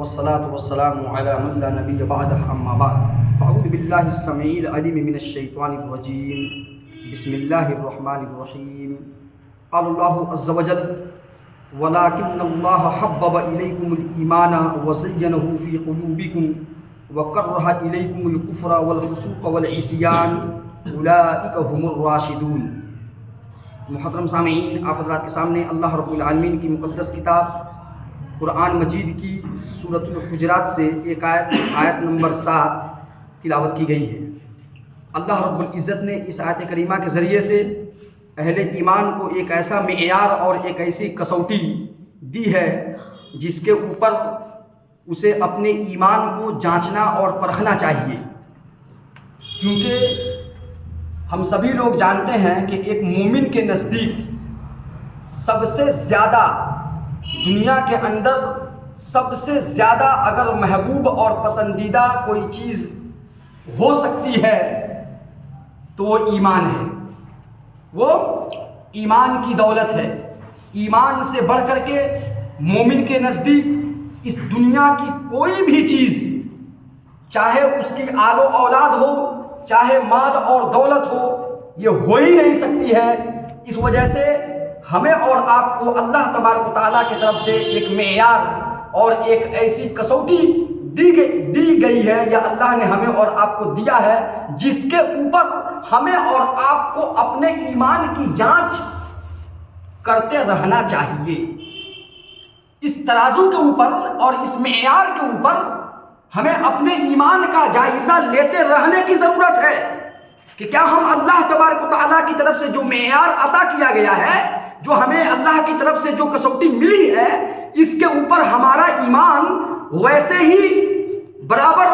والصلاة والسلام على من لا نبي بعده أما بعد فأعوذ بالله السميع العليم من الشيطان الرجيم بسم الله الرحمن الرحيم قال الله عز وجل ولكن الله حبب إليكم الإيمان وزينه في قلوبكم وكره إليكم الكفر والفسوق والعصيان أولئك هم الراشدون۔ محترم سامعین، آپ حضرات کے سامنے اللہ رب العالمین کی مقدس کتاب قرآن مجید کی سورۃ الحجرات سے ایک آیت نمبر 7 تلاوت کی گئی ہے۔ اللہ رب العزت نے اس آیت کریمہ کے ذریعے سے اہل ایمان کو ایک ایسا معیار اور ایک ایسی کسوٹی دی ہے جس کے اوپر اسے اپنے ایمان کو جانچنا اور پرکھنا چاہیے، کیونکہ ہم سبھی لوگ جانتے ہیں کہ ایک مومن کے نزدیک سب سے زیادہ دنیا کے اندر سب سے زیادہ اگر محبوب اور پسندیدہ کوئی چیز ہو سکتی ہے تو وہ ایمان ہے، وہ ایمان کی دولت ہے۔ ایمان سے بڑھ کر کے مومن کے نزدیک اس دنیا کی کوئی بھی چیز، چاہے اس کی آل و اولاد ہو، چاہے مال اور دولت ہو، یہ ہو ہی نہیں سکتی ہے۔ اس وجہ سے ہمیں اور آپ کو اللہ تبارک و تعالیٰ کی طرف سے ایک معیار اور ایک ایسی کسوٹی دی گئی ہے، یا اللہ نے ہمیں اور آپ کو دیا ہے، جس کے اوپر ہمیں اور آپ کو اپنے ایمان کی جانچ کرتے رہنا چاہیے۔ اس ترازو کے اوپر اور اس معیار کے اوپر ہمیں اپنے ایمان کا جائزہ لیتے رہنے کی ضرورت ہے کہ کیا ہم اللہ تبارک و تعالیٰ کی طرف سے جو معیار عطا کیا گیا ہے، جو ہمیں اللہ کی طرف سے جو کسوٹی ملی ہے، اس کے اوپر ہمارا ایمان ویسے ہی برابر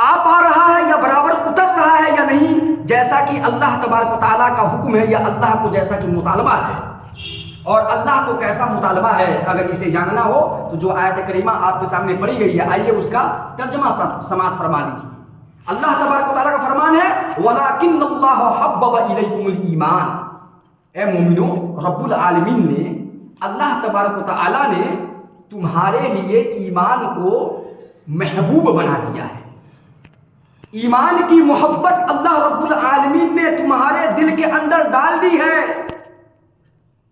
آ پا رہا ہے یا برابر اتر رہا ہے یا نہیں، جیسا کہ اللہ تبارک و تعالیٰ کا حکم ہے، یا اللہ کو جیسا کہ مطالبہ ہے۔ اور اللہ کو کیسا مطالبہ ہے، اگر اسے جاننا ہو تو جو آیت کریمہ آپ کے سامنے پڑھی گئی ہے، آئیے اس کا ترجمہ سماعت فرما لیجیے۔ اللہ تبارک و تعالیٰ کا فرمان ہے وَلَكِنَّ اللَّهَ حَبَّبَ إِلَيْكُمُ الْإِيمَانَ۔ اے مومنو، رب العالمین نے، اللہ تبارک و تعالیٰ نے تمہارے لیے ایمان کو محبوب بنا دیا ہے۔ ایمان کی محبت اللہ رب العالمین نے تمہارے دل کے اندر ڈال دی ہے،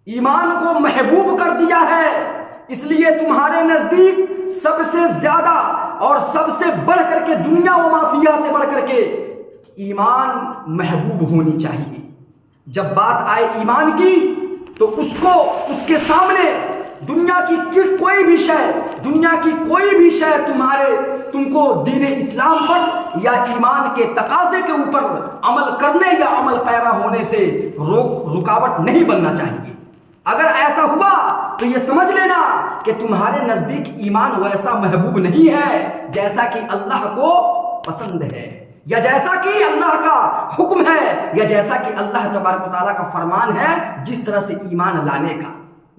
ایمان کو محبوب کر دیا ہے۔ اس لیے تمہارے نزدیک سب سے زیادہ اور سب سے بڑھ کر کے دنیا و مافیہ سے بڑھ کر کے ایمان محبوب ہونی چاہیے۔ جب بات آئے ایمان کی تو اس کے سامنے دنیا کی کوئی بھی شے تم کو دین اسلام پر یا ایمان کے تقاضے کے اوپر عمل کرنے یا عمل پیرا ہونے سے رکاوٹ نہیں بننا چاہیے۔ اگر ایسا ہوا تو یہ سمجھ لینا کہ تمہارے نزدیک ایمان ویسا محبوب نہیں ہے جیسا کہ اللہ کو پسند ہے، یا جیسا کہ اللہ کا حکم ہے، یا جیسا کہ اللہ تبارک و تعالیٰ کا فرمان ہے جس طرح سے ایمان لانے کا،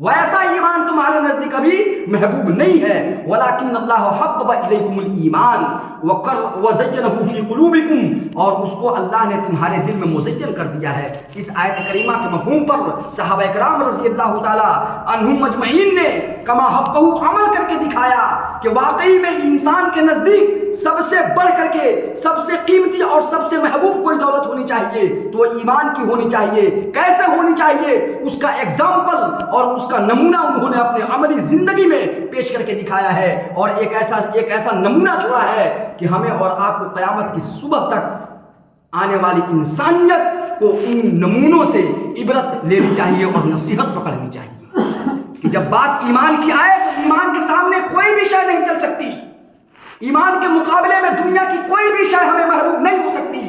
ویسا ایمان تمہارے نزدیک ابھی محبوب نہیں ہے۔ وَلَكِنَّ اللَّهَ حَبَّبَ إِلَيْكُمُ الْإِيمَانَ وَزَيَّنَهُ فِي قُلُوبِكُمْ، اور اس کو اللہ نے تمہارے دل میں مزین کر دیا ہے۔ اس آیت کریمہ کے مفہوم پر صحابہ کرام رضی اللہ تعالی عنہم مجمعین نے کما حقہ عمل کر کے دکھایا کہ واقعی میں انسان کے نزدیک سب سے بڑھ کر کے سب سے قیمتی اور سب سے محبوب کوئی دولت ہونی چاہیے تو وہ ایمان کی ہونی چاہیے۔ کیسے ہونی چاہیے، اس کا ایگزامپل اور اس کا نمونہ انہوں نے اپنے عملی زندگی میں پیش کر کے دکھایا ہے، اور ایک ایسا نمونہ چھوڑا ہے کہ ہمیں اور آپ کو قیامت کی صبح تک آنے والی انسانیت کو ان نمونوں سے عبرت لینی چاہیے اور نصیحت پکڑنی چاہیے کہ جب بات ایمان کی آئے تو ایمان کے سامنے کوئی بھی شے نہیں چل سکتی، ایمان کے مقابلے میں دنیا کی کوئی بھی شے ہمیں محبوب نہیں ہو سکتی۔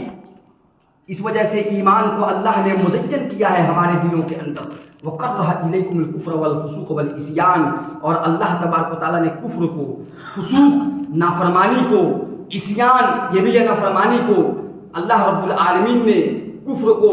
اس وجہ سے ایمان کو اللہ نے مزین کیا ہے ہمارے دلوں کے اندر۔ وَكَرَّهَ إِلَيْكُمُ الْكُفْرَ وَالْفُسُوقَ وَالْعِصْيَانَ، اور اللہ تبارک و تعالیٰ نے کفر کو، فسوق نافرمانی کو، عصیان یہ بھی ہے نافرمانی کو، اللہ رب العالمین نے کفر کو،